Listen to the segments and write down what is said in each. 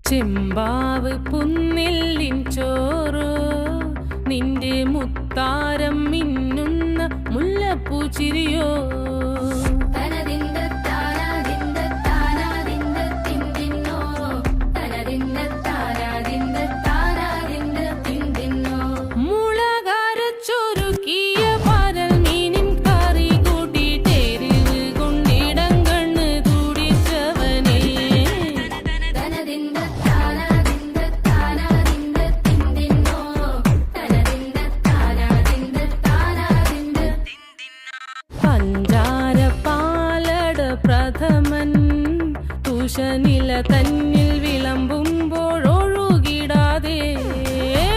ചെമ്പാവ് പുന്നെല്ലിൻ ചോറ് നിന്റെ മുത്താരം മിന്നുന്ന മുല്ലപ്പൂ ചിരിയോ പ്രഥമൻ തുഷനില തന്നിൽ വിളമ്പുമ്പോഴൊഴുകിടാതെ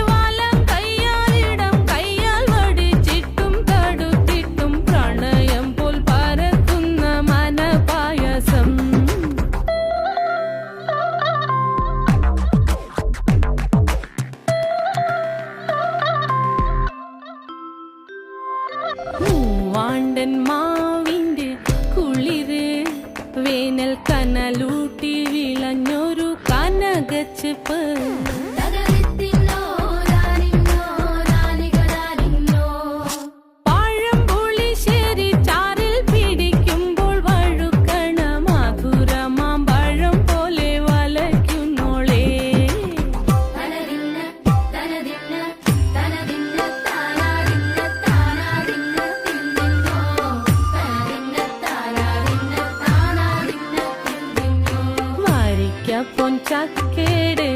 വലം കയ്യാലിടം കയ്യാൽ വടിച്ചിട്ടും തടുത്തിട്ടും പ്രണയം പോൽ പരക്കുന്ന മനപായസം മൂവാണ്ടൻ മാവിന്റെ കുളിര് വേനൽ കനലൂട്ടി വിളഞ്ഞൊരു കനകച്ചെപ്പ് പഴംപുളിശ്ശേരി ചാറിൽ പിടിക്കുമ്പോൾ വഴുക്കണ മധുരമാം പഴം പോലെ വലയ്ക്കുന്നോളേ പൊൻചക്കേടെ